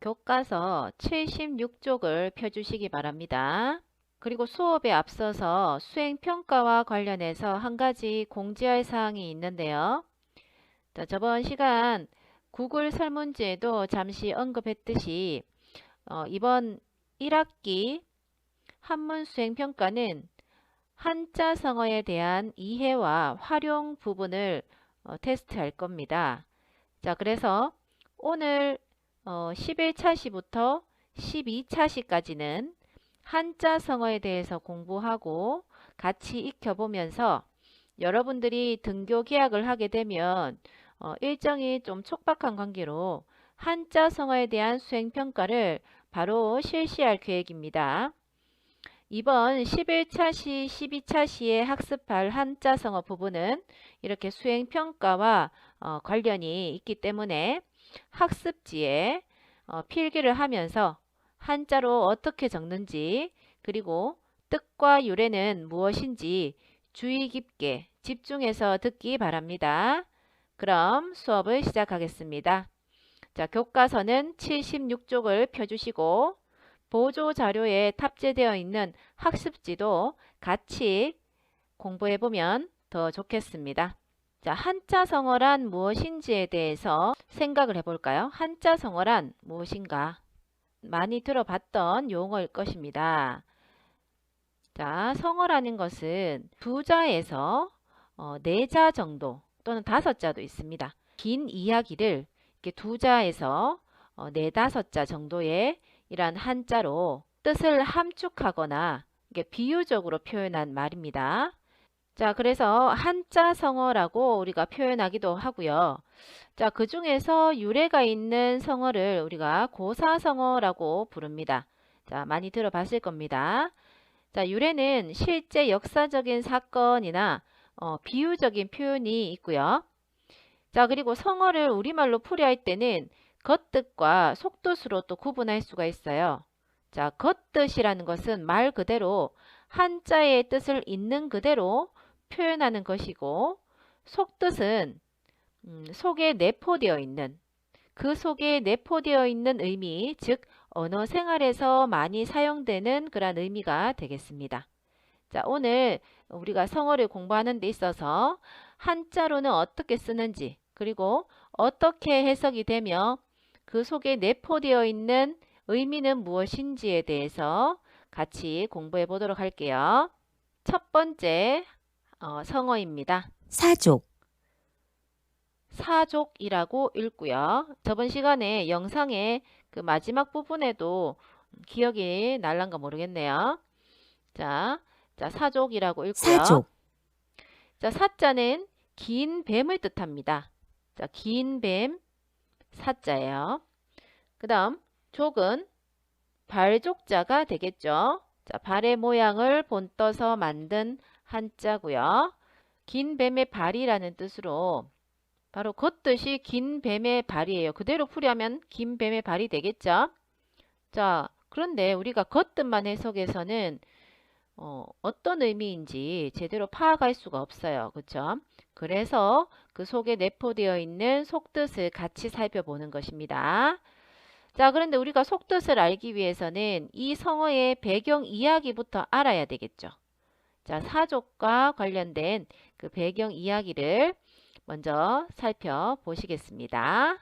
교과서 76쪽을 펴주시기 바랍니다. 그리고 수업에 앞서서 수행평가와 관련해서 한 가지 공지할 사항이 있는데요. 자, 저번 시간 구글 설문지에도 잠시 언급했듯이 이번 1학기 한문 수행평가는 한자 성어에 대한 이해와 활용 부분을 테스트할 겁니다. 자, 그래서 오늘 11차 시부터 12차 시까지는 한자 성어에 대해서 공부하고 같이 익혀보면서 여러분들이 등교 계약을 하게 되면 일정이 좀 촉박한 관계로 한자 성어에 대한 수행평가를 바로 실시할 계획입니다. 이번 11차 시, 12차 시에 학습할 한자 성어 부분은 이렇게 수행평가와 관련이 있기 때문에 학습지에 필기를 하면서 한자로 어떻게 적는지 그리고 뜻과 유래는 무엇인지 주의 깊게 집중해서 듣기 바랍니다. 그럼 수업을 시작하겠습니다. 자, 교과서는 76쪽을 펴주시고 보조 자료에 탑재되어 있는 학습지도 같이 공부해보면 더 좋겠습니다. 자, 한자 성어란 무엇인지에 대해서 생각을 해볼까요? 한자 성어란 무엇인가? 많이 들어봤던 용어일 것입니다. 자, 성어라는 것은 두 자에서 네 자 정도 또는 다섯 자도 있습니다. 긴 이야기를 이렇게 두 자에서 네다섯 자 정도의 이러한 한자로 뜻을 함축하거나 이게 비유적으로 표현한 말입니다. 자, 그래서 한자 성어라고 우리가 표현하기도 하고요. 자, 그 중에서 유래가 있는 성어를 우리가 고사성어라고 부릅니다. 자, 많이 들어봤을 겁니다. 자, 유래는 실제 역사적인 사건이나 비유적인 표현이 있고요. 자, 그리고 성어를 우리말로 풀이할 때는 겉뜻과 속뜻으로 또 구분할 수가 있어요. 자, 겉뜻이라는 것은 말 그대로 한자의 뜻을 있는 그대로 표현하는 것이고, 속뜻은 속에 내포되어 있는, 그 속에 내포되어 있는 의미, 즉 언어 생활에서 많이 사용되는 그런 의미가 되겠습니다. 자, 오늘 우리가 성어를 공부하는 데 있어서 한자로는 어떻게 쓰는지, 그리고 어떻게 해석이 되며 그 속에 내포되어 있는 의미는 무엇인지에 대해서 같이 공부해 보도록 할게요. 첫 번째 성어입니다. 사족, 사족이라고 읽고요. 저번 시간에 영상의 그 마지막 부분에도 기억이 날란가 모르겠네요. 자, 사족이라고 읽고요. 사족, 자, 사자는 긴 뱀을 뜻합니다. 자, 긴 뱀, 사자예요. 그 다음 족은 발족자가 되겠죠. 자, 발의 모양을 본떠서 만든 한자고요. 긴 뱀의 발이라는 뜻으로 바로 겉뜻이 긴 뱀의 발이에요. 그대로 풀이하면 긴 뱀의 발이 되겠죠. 자, 그런데 우리가 겉뜻만 해석해서는 어떤 의미인지 제대로 파악할 수가 없어요. 그렇죠? 그래서 그 속에 내포되어 있는 속뜻을 같이 살펴보는 것입니다. 자, 그런데 우리가 속뜻을 알기 위해서는 이 성어의 배경 이야기부터 알아야 되겠죠. 자, 사족과 관련된 그 배경 이야기를 먼저 살펴보시겠습니다.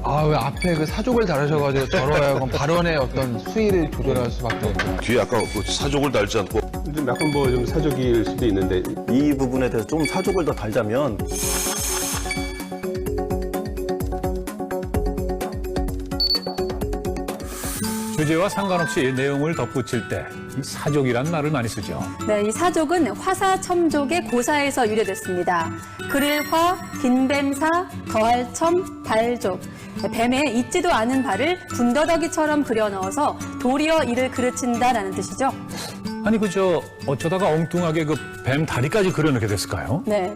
아, 왜 앞에 그 사족을 다루셔가지고 저런 발언의 어떤 수위를 조절할 수밖에 없어요. 뒤에 아까 그 사족을 달지 않고 좀 약간 뭐 좀 사족일 수도 있는데 이 부분에 대해서 좀 사족을 더 달자면 주제와 상관없이 내용을 덧붙일 때 이 사족이란 말을 많이 쓰죠. 네, 이 사족은 화사첨족의 고사에서 유래됐습니다. 그를 화, 긴뱀사, 더할 첨, 발족. 뱀의 있지도 않은 발을 군더더기처럼 그려 넣어서 도리어 이를 그르친다라는 뜻이죠. 아니 그저 어쩌다가 엉뚱하게 그 뱀 다리까지 그려놓게 됐을까요? 네.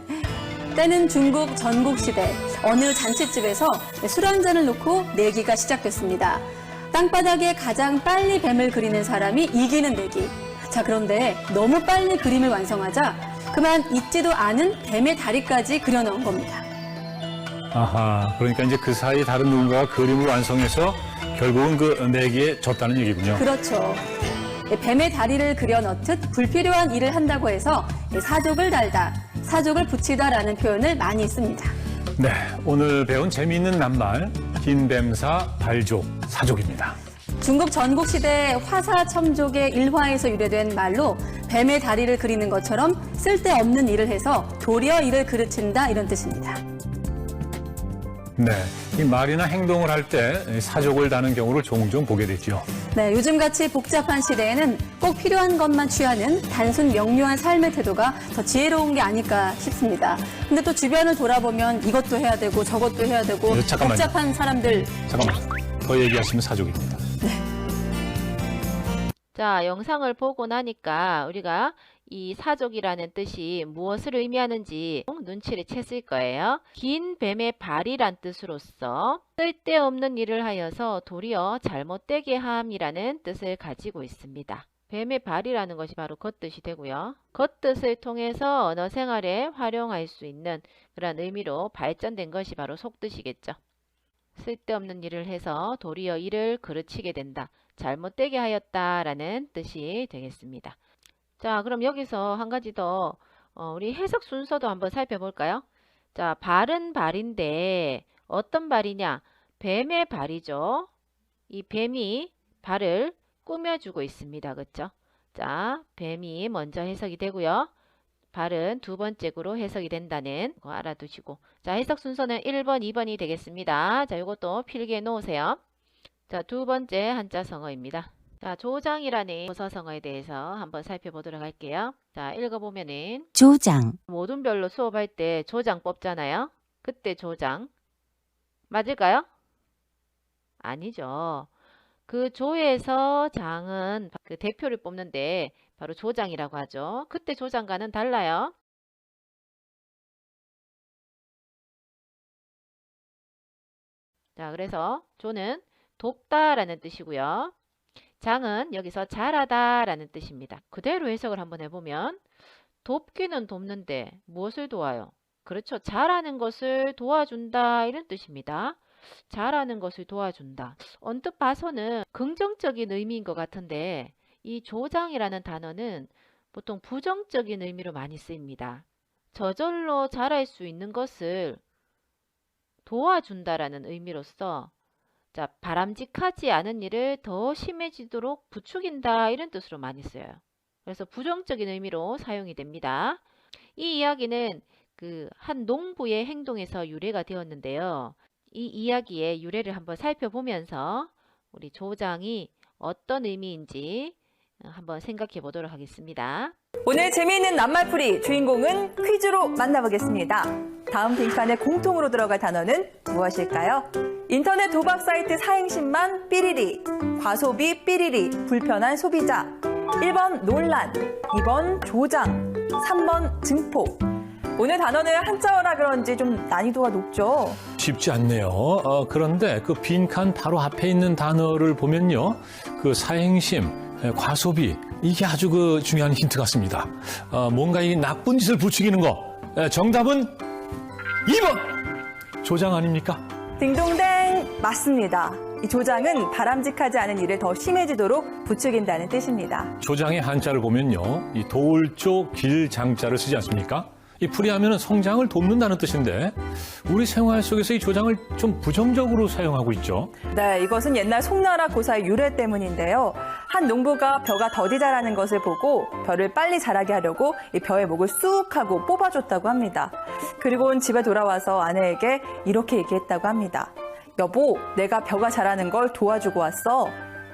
때는 중국 전국시대 어느 잔치집에서 술 한 잔을 놓고 내기가 시작됐습니다. 땅바닥에 가장 빨리 뱀을 그리는 사람이 이기는 내기. 자, 그런데 너무 빨리 그림을 완성하자 그만 있지도 않은 뱀의 다리까지 그려넣은 겁니다. 아하, 그러니까 이제 그 사이 다른 누군가가 그림을 완성해서 결국은 그 내기에 졌다는 얘기군요. 그렇죠. 뱀의 다리를 그려 넣듯 불필요한 일을 한다고 해서 사족을 달다, 사족을 붙이다라는 표현을 많이 씁니다. 네, 오늘 배운 재미있는 낱말 긴뱀사 발족 사족입니다. 중국 전국시대 화사첨족의 일화에서 유래된 말로 뱀의 다리를 그리는 것처럼 쓸데없는 일을 해서 도리어 일을 그르친다 이런 뜻입니다. 네, 이 말이나 행동을 할 때 사족을 다는 경우를 종종 보게 되죠. 네, 요즘같이 복잡한 시대에는 꼭 필요한 것만 취하는 단순 명료한 삶의 태도가 더 지혜로운 게 아닐까 싶습니다. 근데 또 주변을 돌아보면 이것도 해야 되고 저것도 해야 되고 잠깐만요. 복잡한 사람들. 잠깐만, 더 얘기하시면 사족입니다. 자, 영상을 보고 나니까 우리가 이 사족이라는 뜻이 무엇을 의미하는지 눈치를 챘을 거예요. 긴 뱀의 발이란 뜻으로서 쓸데없는 일을 하여서 도리어 잘못되게 함이라는 뜻을 가지고 있습니다. 뱀의 발이라는 것이 바로 겉뜻이 되고요. 겉뜻을 통해서 언어 생활에 활용할 수 있는 그런 의미로 발전된 것이 바로 속뜻이겠죠. 쓸데없는 일을 해서 도리어 일을 그르치게 된다. 잘못되게 하였다라는 뜻이 되겠습니다. 자, 그럼 여기서 한 가지 더 우리 해석 순서도 한번 살펴볼까요? 자, 발은 발인데 어떤 발이냐? 뱀의 발이죠. 이 뱀이 발을 꾸며주고 있습니다. 그렇죠? 자, 뱀이 먼저 해석이 되고요. 발은 두 번째로 해석이 된다는 거 알아두시고, 자, 해석 순서는 1번, 2번이 되겠습니다. 자, 이것도 필기해 놓으세요. 자, 두 번째 한자성어입니다. 자, 조장이라는 부서성어에 대해서 한번 살펴보도록 할게요. 자, 읽어보면은 조장, 모든 별로 수업할 때 조장 뽑잖아요. 그때 조장 맞을까요? 아니죠. 그 조에서 장은 그 대표를 뽑는데 바로 조장이라고 하죠. 그때 조장과는 달라요. 자, 그래서 조는 돕다라는 뜻이고요. 장은 여기서 잘하다라는 뜻입니다. 그대로 해석을 한번 해보면 돕기는 돕는데 무엇을 도와요? 그렇죠. 잘하는 것을 도와준다 이런 뜻입니다. 잘하는 것을 도와준다. 언뜻 봐서는 긍정적인 의미인 것 같은데 이 조장이라는 단어는 보통 부정적인 의미로 많이 쓰입니다. 저절로 잘할 수 있는 것을 도와준다라는 의미로서 자, 바람직하지 않은 일을 더 심해지도록 부추긴다 이런 뜻으로 많이 써요. 그래서 부정적인 의미로 사용이 됩니다. 이 이야기는 그 한 농부의 행동에서 유래가 되었는데요. 이 이야기의 유래를 한번 살펴보면서 우리 조장이 어떤 의미인지 한번 생각해 보도록 하겠습니다. 오늘 재미있는 낱말풀이 주인공은 퀴즈로 만나보겠습니다. 다음 빈칸에 공통으로 들어갈 단어는 무엇일까요? 인터넷 도박 사이트 사행심만 삐리리, 과소비 삐리리, 불편한 소비자. 1번 논란, 2번 조장, 3번 증폭. 오늘 단어는 한자어라 그런지 좀 난이도가 높죠? 쉽지 않네요. 그런데 그 빈칸 바로 앞에 있는 단어를 보면요. 그 사행심, 과소비, 이게 아주 그 중요한 힌트 같습니다. 뭔가 이 나쁜 짓을 부추기는 거. 정답은 2번! 조장 아닙니까? 딩동댕 맞습니다. 이 조장은 바람직하지 않은 일을 더 심해지도록 부추긴다는 뜻입니다. 조장의 한자를 보면요. 이 도울조 길장자를 쓰지 않습니까? 이 풀이하면 성장을 돕는다는 뜻인데 우리 생활 속에서 이 조장을 좀 부정적으로 사용하고 있죠. 네, 이것은 옛날 송나라 고사의 유래 때문인데요. 한 농부가 벼가 더디 자라는 것을 보고 벼를 빨리 자라게 하려고 이 벼의 목을 쑥 하고 뽑아줬다고 합니다. 그리고는 집에 돌아와서 아내에게 이렇게 얘기했다고 합니다. 여보, 내가 벼가 자라는 걸 도와주고 왔어.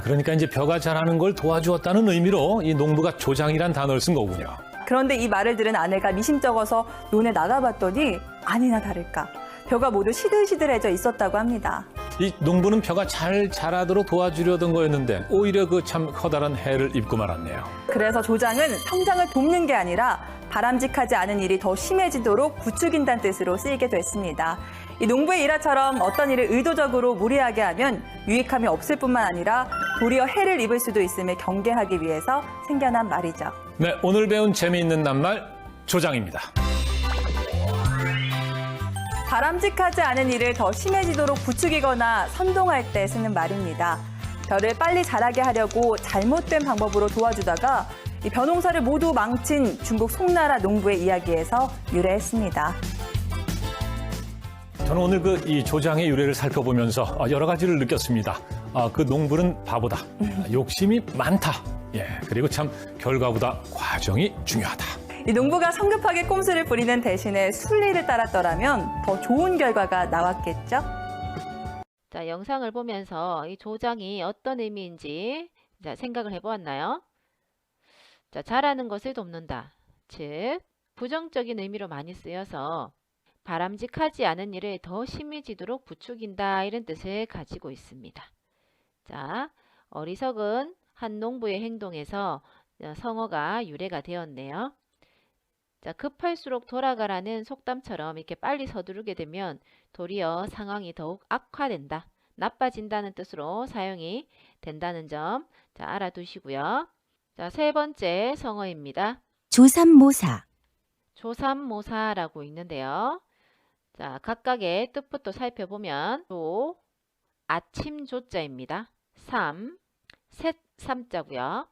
그러니까 이제 벼가 자라는 걸 도와주었다는 의미로 이 농부가 조장이란 단어를 쓴 거군요. 그런데 이 말을 들은 아내가 미심쩍어서 논에 나가봤더니 아니나 다를까 벼가 모두 시들시들해져 있었다고 합니다. 이 농부는 벼가 잘 자라도록 도와주려던 거였는데 오히려 그 참 커다란 해를 입고 말았네요. 그래서 조장은 성장을 돕는 게 아니라 바람직하지 않은 일이 더 심해지도록 부추긴다는 뜻으로 쓰이게 됐습니다. 이 농부의 일화처럼 어떤 일을 의도적으로 무리하게 하면 유익함이 없을 뿐만 아니라 도리어 해를 입을 수도 있음을 경계하기 위해서 생겨난 말이죠. 네, 오늘 배운 재미있는 낱말 조장입니다. 바람직하지 않은 일을 더 심해지도록 부추기거나 선동할 때 쓰는 말입니다. 벼를 빨리 자라게 하려고 잘못된 방법으로 도와주다가 이 벼농사를 모두 망친 중국 송나라 농부의 이야기에서 유래했습니다. 저는 오늘 이 조장의 유래를 살펴보면서 여러 가지를 느꼈습니다. 그 농부는 바보다. 욕심이 많다. 그리고 참 결과보다 과정이 중요하다. 이 농부가 성급하게 꼼수를 부리는 대신에 순리를 따랐더라면 더 좋은 결과가 나왔겠죠? 자, 영상을 보면서 이 조장이 어떤 의미인지 생각을 해보았나요? 자, 잘하는 것을 돕는다. 즉, 부정적인 의미로 많이 쓰여서 바람직하지 않은 일을 더 심해지도록 부추긴다, 이런 뜻을 가지고 있습니다. 자, 어리석은 한 농부의 행동에서 성어가 유래가 되었네요. 자, 급할수록 돌아가라는 속담처럼 이렇게 빨리 서두르게 되면 도리어 상황이 더욱 악화된다, 나빠진다는 뜻으로 사용이 된다는 점 알아두시고요. 자, 세 번째 성어입니다. 조삼모사. 조삼모사라고 있는데요. 자, 각각의 뜻부터 살펴보면 조, 아침 조자입니다. 삼, 셋 삼자고요.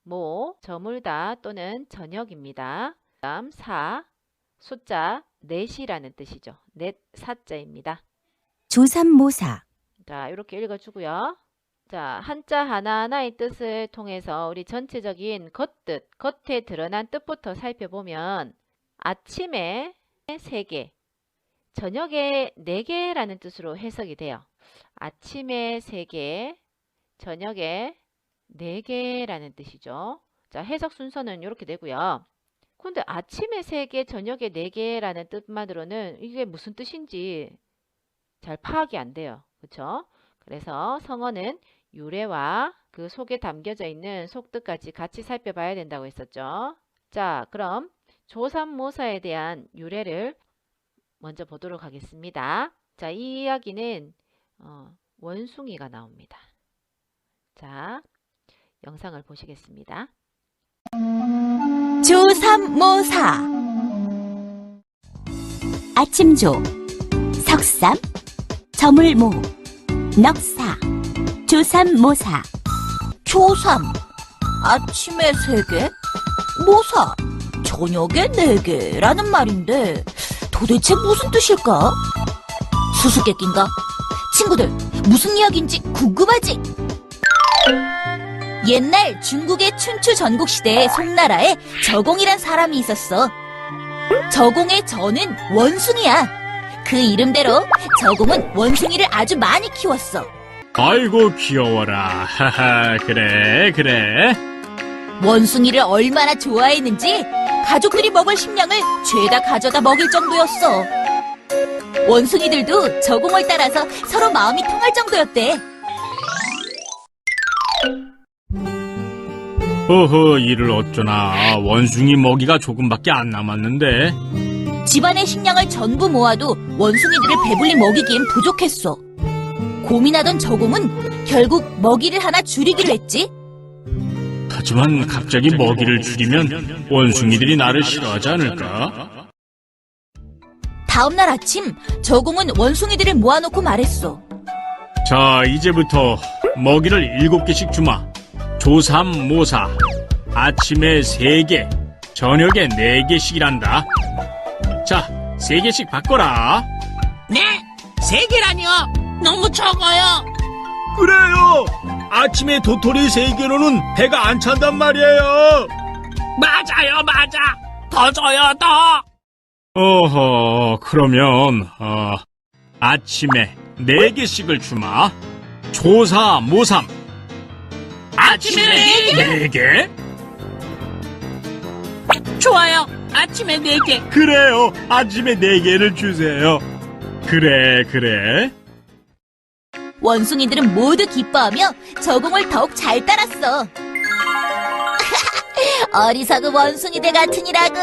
모, 저물다 또는 저녁입니다. 다음 사, 숫자 넷이라는 뜻이죠. 넷 사자입니다. 조삼모사. 자, 이렇게 읽어주고요. 자, 한자 하나하나의 뜻을 통해서 우리 전체적인 겉뜻, 겉에 드러난 뜻부터 살펴보면 아침에 3개, 저녁에 4개라는 뜻으로 해석이 돼요. 아침에 3개, 저녁에 4개라는 뜻이죠. 자, 해석 순서는 이렇게 되고요. 근데 아침에 3개, 저녁에 4개라는 뜻만으로는 이게 무슨 뜻인지 잘 파악이 안 돼요. 그렇죠? 그래서 성어는 유래와 그 속에 담겨져 있는 속뜻까지 같이 살펴봐야 된다고 했었죠. 자, 그럼 조삼모사에 대한 유래를 먼저 보도록 하겠습니다. 자, 이 이야기는 원숭이가 나옵니다. 자, 영상을 보시겠습니다. 조삼모사. 아침조, 석삼, 저물모, 넉사, 조삼모사. 조삼, 아침에 3개, 모사, 저녁에 4개라는 말인데 도대체 무슨 뜻일까? 수수께끼인가? 친구들, 무슨 이야기인지 궁금하지? 옛날 중국의 춘추 전국시대의 송나라에 저공이란 사람이 있었어. 저공의 저는 원숭이야. 그 이름대로 저공은 원숭이를 아주 많이 키웠어. 아이고 귀여워라. 하하, 그래. 원숭이를 얼마나 좋아했는지 가족들이 먹을 식량을 죄다 가져다 먹일 정도였어. 원숭이들도 저공을 따라서 서로 마음이 통할 정도였대. 허허, 이를 어쩌나. 원숭이 먹이가 조금밖에 안 남았는데. 집안의 식량을 전부 모아도 원숭이들을 배불리 먹이기엔 부족했어. 고민하던 저공은 결국 먹이를 하나 줄이기로 했지. 하지만 갑자기 먹이를 줄이면 원숭이들이 나를 싫어하지 않을까? 다음날 아침 저공은 원숭이들을 모아놓고 말했어. 자, 이제부터 먹이를 7개씩 주마. 조삼모사. 아침에 3개, 저녁에 4개씩이란다. 자, 3개씩 바꿔라. 네? 3개라뇨? 너무 적어요. 그래요. 아침에 도토리 3개로는 배가 안 찬단 말이에요. 맞아요, 맞아. 더 줘요, 더. 어허, 그러면 아침에 4개씩을 주마. 조사모삼. 아침에 4개? 4개? 좋아요. 아침에 4개. 그래요. 아침에 4개를 주세요. 그래. 원숭이들은 모두 기뻐하며 저공을 더욱 잘 따랐어. 어리석은 원숭이들 같으니라고.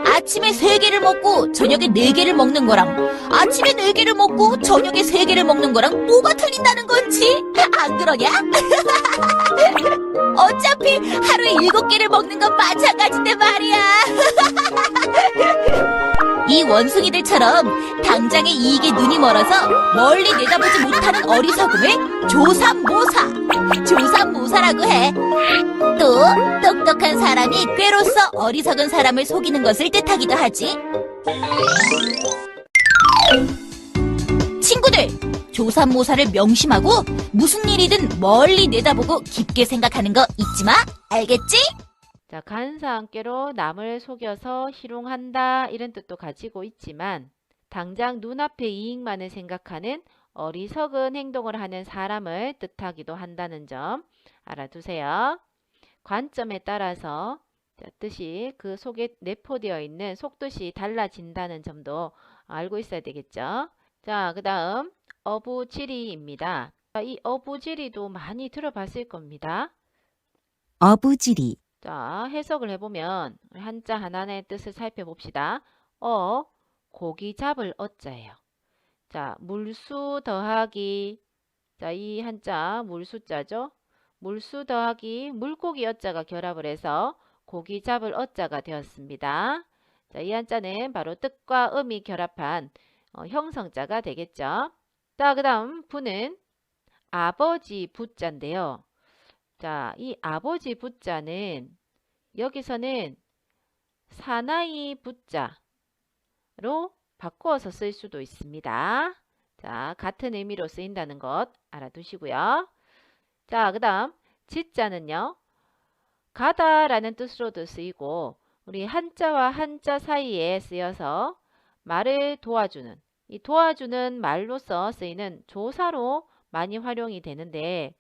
아침에 3개를 먹고 저녁에 4개를 먹는 거랑 아침에 4개를 먹고 저녁에 3개를 먹는 거랑 뭐가 틀린다는 건지 안 그러냐? 어차피 하루에 7개를 먹는 건 마찬가지인데 말이야. 이 이 원숭이들처럼 당장의 이익에 눈이 멀어서 멀리 내다보지 못하는 어리석음을 조삼모사라고 해. 또 똑똑한 사람이 꾀로서 어리석은 사람을 속이는 것을 뜻하기도 하지. 친구들, 조삼모사를 명심하고 무슨 일이든 멀리 내다보고 깊게 생각하는 거 잊지 마. 알겠지? 자, 간사함께로 남을 속여서 희롱한다 이런 뜻도 가지고 있지만 당장 눈앞의 이익만을 생각하는 어리석은 행동을 하는 사람을 뜻하기도 한다는 점 알아두세요. 관점에 따라서 뜻이 그 속에 내포되어 있는 속뜻이 달라진다는 점도 알고 있어야 되겠죠. 자, 그 다음 어부지리입니다. 이 어부지리도 많이 들어봤을 겁니다. 어부지리. 자, 해석을 해보면 한자 하나의 뜻을 살펴봅시다. 고기 잡을 어자예요. 자, 물수 더하기, 자, 이 한자 물수자죠. 물수 더하기 물고기 어자가 결합을 해서 고기 잡을 어자가 되었습니다. 자, 이 한자는 바로 뜻과 음이 결합한 형성자가 되겠죠. 자, 그 다음 부는 아버지 부자인데요. 자, 이 아버지 부자는 여기서는 사나이 부자로 바꾸어서 쓸 수도 있습니다. 자, 같은 의미로 쓰인다는 것 알아두시고요. 자, 그 다음 지자는요. 가다라는 뜻으로도 쓰이고 우리 한자와 한자 사이에 쓰여서 말을 도와주는, 이 도와주는 말로서 쓰이는 조사로 많이 활용이 되는데,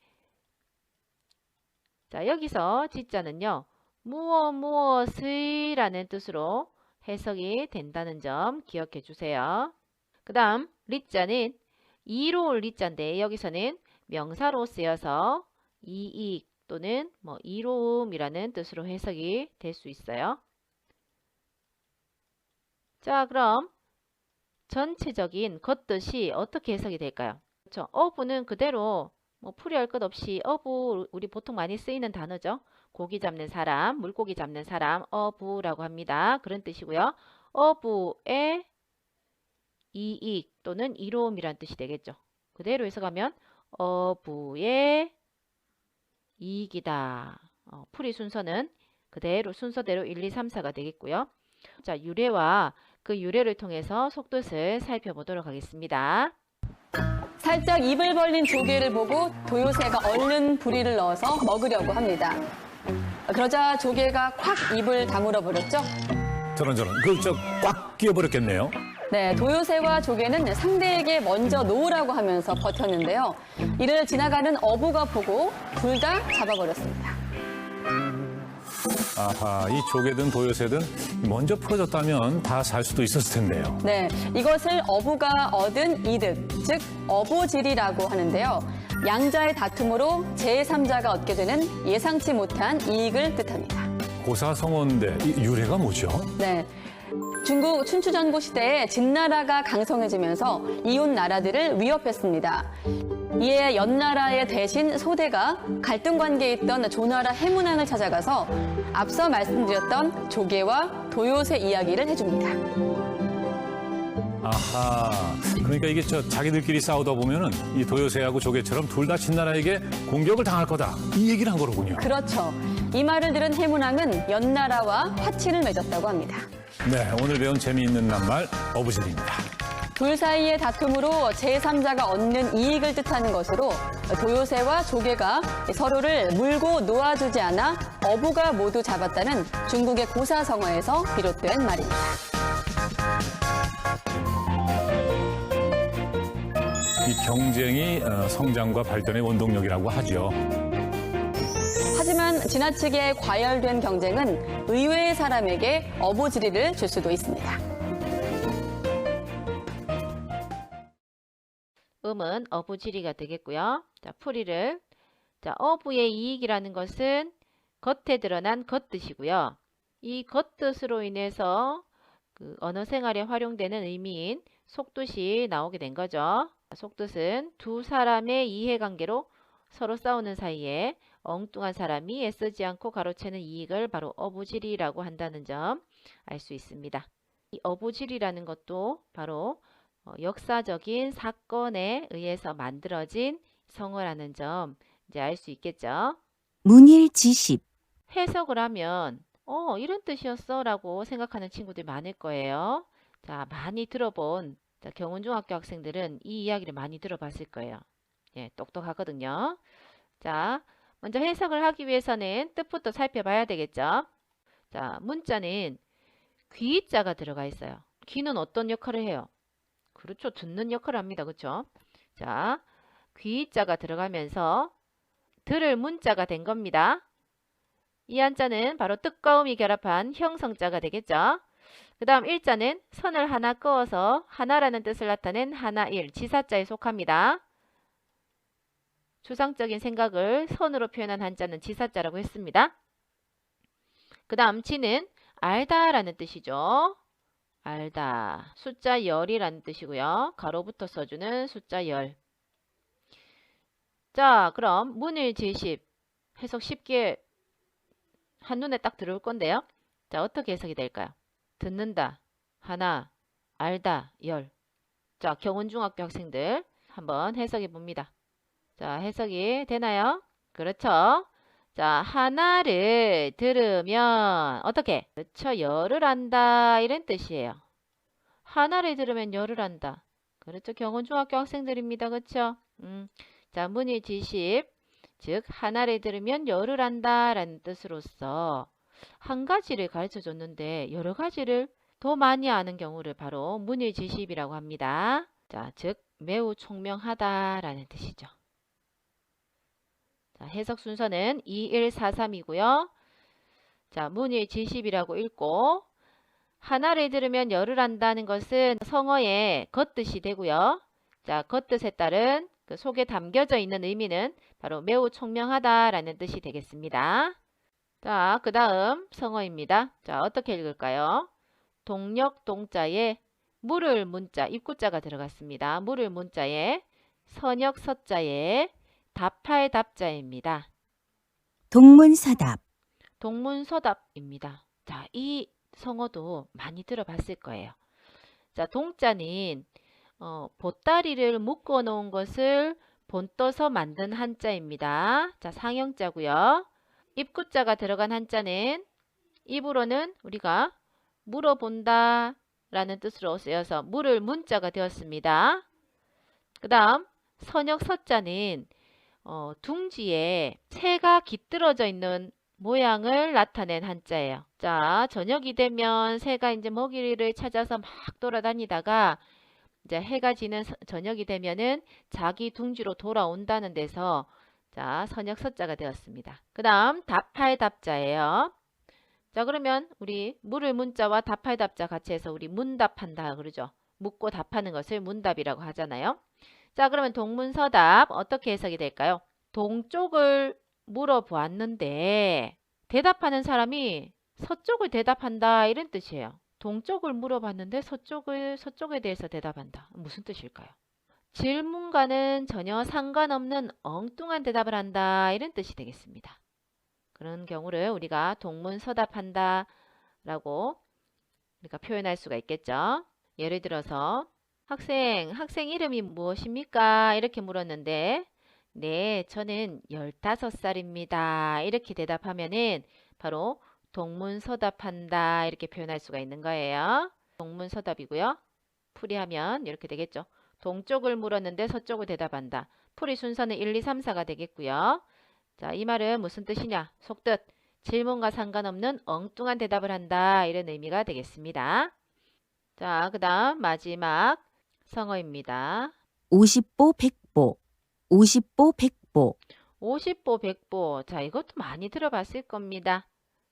자, 여기서 지자는요. 무엇을 라는 뜻으로 해석이 된다는 점 기억해 주세요. 그 다음 리자는 이로울 리자인데 여기서는 명사로 쓰여서 이익 또는 이로움이라는 뜻으로 해석이 될 수 있어요. 자, 그럼 전체적인 겉뜻이 어떻게 해석이 될까요? 그렇죠. 어부는 그대로 풀이할 것 없이 어부, 우리 보통 많이 쓰이는 단어죠. 고기 잡는 사람, 물고기 잡는 사람, 어부라고 합니다. 그런 뜻이고요. 어부의 이익 또는 이로움이란 뜻이 되겠죠. 그대로 해석하면 어부의 이익이다. 풀이 순서는 그대로 순서대로 1, 2, 3, 4가 되겠고요. 자, 유래와 그 유래를 통해서 속뜻을 살펴보도록 하겠습니다. 살짝 입을 벌린 조개를 보고 도요새가 얼른 부리를 넣어서 먹으려고 합니다. 그러자 조개가 콱 입을 다물어 버렸죠. 저런 꽉 끼어버렸겠네요. 네, 도요새와 조개는 상대에게 먼저 놓으라고 하면서 버텼는데요. 이를 지나가는 어부가 보고 둘 다 잡아버렸습니다. 아하, 이 조개든 도요새든 먼저 풀어졌다면 다 살 수도 있었을 텐데요. 네, 이것을 어부가 얻은 이득, 즉 어부지리라고 하는데요. 양자의 다툼으로 제3자가 얻게 되는 예상치 못한 이익을 뜻합니다. 고사성어인데 이 유래가 뭐죠? 네, 중국 춘추전국 시대에 진나라가 강성해지면서 이웃 나라들을 위협했습니다. 이에 연나라의 대신 소대가 갈등 관계에 있던 조나라 해문왕을 찾아가서 앞서 말씀드렸던 조개와 도요새 이야기를 해줍니다. 아하, 그러니까 이게 자기들끼리 싸우다 보면은 이 도요새하고 조개처럼 둘 다 진나라에게 공격을 당할 거다. 이 얘기를 한 거로군요. 그렇죠. 이 말을 들은 해문왕은 연나라와 화친을 맺었다고 합니다. 네, 오늘 배운 재미있는 낱말 어부지리입니다. 둘 사이의 다툼으로 제3자가 얻는 이익을 뜻하는 것으로 도요새와 조개가 서로를 물고 놓아주지 않아 어부가 모두 잡았다는 중국의 고사성어에서 비롯된 말입니다. 이 경쟁이 성장과 발전의 원동력이라고 하죠. 하지만 지나치게 과열된 경쟁은 의외의 사람에게 어부지리를 줄 수도 있습니다. 음은 어부지리가 되겠고요. 자, 풀이를. 자, 어부의 이익이라는 것은 겉에 드러난 겉뜻이고요. 이 겉뜻으로 인해서 그 언어 생활에 활용되는 의미인 속뜻이 나오게 된 거죠. 속뜻은 두 사람의 이해관계로 서로 싸우는 사이에 엉뚱한 사람이 애쓰지 않고 가로채는 이익을 바로 어부지리라고 한다는 점 알 수 있습니다. 이 어부질이라는 것도 바로 역사적인 사건에 의해서 만들어진 성어라는 점 이제 알 수 있겠죠. 문일지십. 해석을 하면 이런 뜻이었어 라고 생각하는 친구들이 많을 거예요. 자, 많이 들어본 경운중학교 학생들은 이 이야기를 많이 들어봤을 거예요. 예, 똑똑하거든요. 자, 먼저 해석을 하기 위해서는 뜻부터 살펴봐야 되겠죠. 자, 문자는 귀자가 들어가 있어요. 귀는 어떤 역할을 해요? 그렇죠. 듣는 역할을 합니다. 그렇죠? 자, 귀자가 들어가면서 들을 문자가 된 겁니다. 이 한자는 바로 뜻가움이 결합한 형성자가 되겠죠. 그 다음 일자는 선을 하나 그어서 하나라는 뜻을 나타낸 하나일, 지사자에 속합니다. 추상적인 생각을 선으로 표현한 한자는 지사자라고 했습니다. 그 다음 지는 알다라는 뜻이죠. 알다. 숫자 열이라는 뜻이고요. 가로부터 써주는 숫자 열. 자, 그럼 문일지십 해석 쉽게 한눈에 딱 들어올 건데요. 자, 어떻게 해석이 될까요? 듣는다, 하나, 알다, 열. 자, 경운중학교 학생들 한번 해석해 봅니다. 자, 해석이 되나요? 그렇죠. 자, 하나를 들으면 어떻게? 그렇죠. 열을 안다 이런 뜻이에요. 하나를 들으면 열을 안다. 그렇죠. 경운중학교 학생들입니다. 그렇죠? 자, 문일지십 즉 하나를 들으면 열을 안다 라는 뜻으로서 한 가지를 가르쳐 줬는데 여러 가지를 더 많이 아는 경우를 바로 문일지십이라고 합니다. 자, 즉 매우 총명하다 라는 뜻이죠. 자, 해석 순서는 2143이고요. 자, 문일지십이라고 읽고 하나를 들으면 열을 안다는 것은 성어의 겉뜻이 되고요. 자, 겉뜻에 따른 그 속에 담겨져 있는 의미는 바로 매우 총명하다라는 뜻이 되겠습니다. 자, 그 다음 성어입니다. 자, 어떻게 읽을까요? 동력 동자에 물을 문자, 입구자가 들어갔습니다. 물을 문자에 선역 서자에 답할 답자입니다. 동문서답. 동문서답입니다. 자, 이 성어도 많이 들어봤을 거예요. 자, 동자는 보따리를 묶어 놓은 것을 본떠서 만든 한자입니다. 자, 상형자고요. 입구자가 들어간 한자는 입으로는 우리가 물어본다 라는 뜻으로 쓰여서 물을 문자가 되었습니다. 그 다음 선역 서자는 둥지에 새가 깃들어져 있는 모양을 나타낸 한자예요. 자, 저녁이 되면 새가 이제 먹이를 찾아서 막 돌아다니다가 이제 해가 지는 저녁이 되면은 자기 둥지로 돌아온다는 데서 자, 선역 서자가 되었습니다. 그 다음 답할 답자예요. 자, 그러면 우리 물을 문자와 답할 답자 같이 해서 우리 문답한다 그러죠. 묻고 답하는 것을 문답이라고 하잖아요. 자, 그러면 동문서답 어떻게 해석이 될까요? 동쪽을 물어보았는데 대답하는 사람이 서쪽을 대답한다 이런 뜻이에요. 동쪽을 물어봤는데 서쪽에 대해서 대답한다. 무슨 뜻일까요? 질문과는 전혀 상관없는 엉뚱한 대답을 한다 이런 뜻이 되겠습니다. 그런 경우를 우리가 동문서답한다 라고 우리가 표현할 수가 있겠죠. 예를 들어서 학생 이름이 무엇입니까? 이렇게 물었는데 네, 저는 15살입니다. 이렇게 대답하면은 바로 동문서답한다 이렇게 표현할 수가 있는 거예요. 동문서답이고요. 풀이하면 이렇게 되겠죠. 동쪽을 물었는데 서쪽을 대답한다. 풀이 순서는 1, 2, 3, 4가 되겠고요. 자, 이 말은 무슨 뜻이냐? 속뜻, 질문과 상관없는 엉뚱한 대답을 한다 이런 의미가 되겠습니다. 자, 그 다음 마지막 성어입니다. 50보 100보. 50보 100보. 50보 100보. 자, 이것도 많이 들어봤을 겁니다.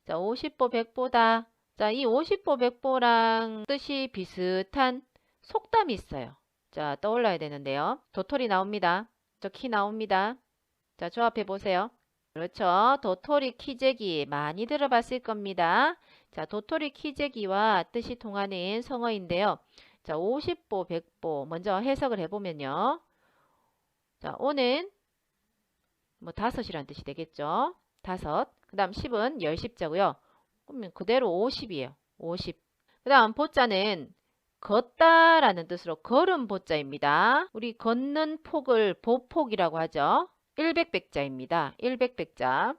자, 50보 100보다. 자, 이 50보 100보랑 뜻이 비슷한 속담이 있어요. 자, 떠올라야 되는데요. 도토리 나옵니다. 저 키 나옵니다. 자, 조합해 보세요. 그렇죠. 도토리 키재기 많이 들어봤을 겁니다. 자, 도토리 키재기와 뜻이 통하는 성어인데요. 자, 50보 100보 먼저 해석을 해보면요. 자, 5는 뭐 5이라는 뜻이 되겠죠. 5. 그 다음 10은 10자고요. 그러면 그대로 50이에요. 50. 그 다음 보자는 걷다라는 뜻으로 걸음 보자입니다. 우리 걷는 폭을 보폭이라고 하죠. 100백자입니다. 100백자.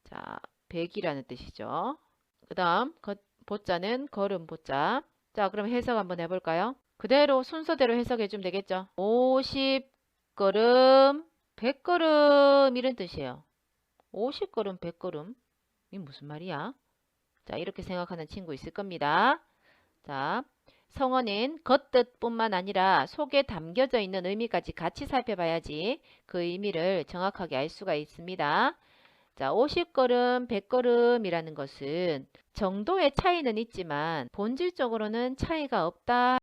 자, 100이라는 뜻이죠. 그 다음 보자는 걸음 보자. 자, 그럼 해석 한번 해볼까요? 그대로 순서대로 해석해 주면 되겠죠. 50걸음, 100걸음 이런 뜻이에요. 50걸음, 100걸음. 이게 무슨 말이야? 자, 이렇게 생각하는 친구 있을 겁니다. 자, 성어는 겉뜻뿐만 아니라 속에 담겨져 있는 의미까지 같이 살펴봐야지 그 의미를 정확하게 알 수가 있습니다. 자, 50걸음, 100걸음이라는 것은 정도의 차이는 있지만 본질적으로는 차이가 없다.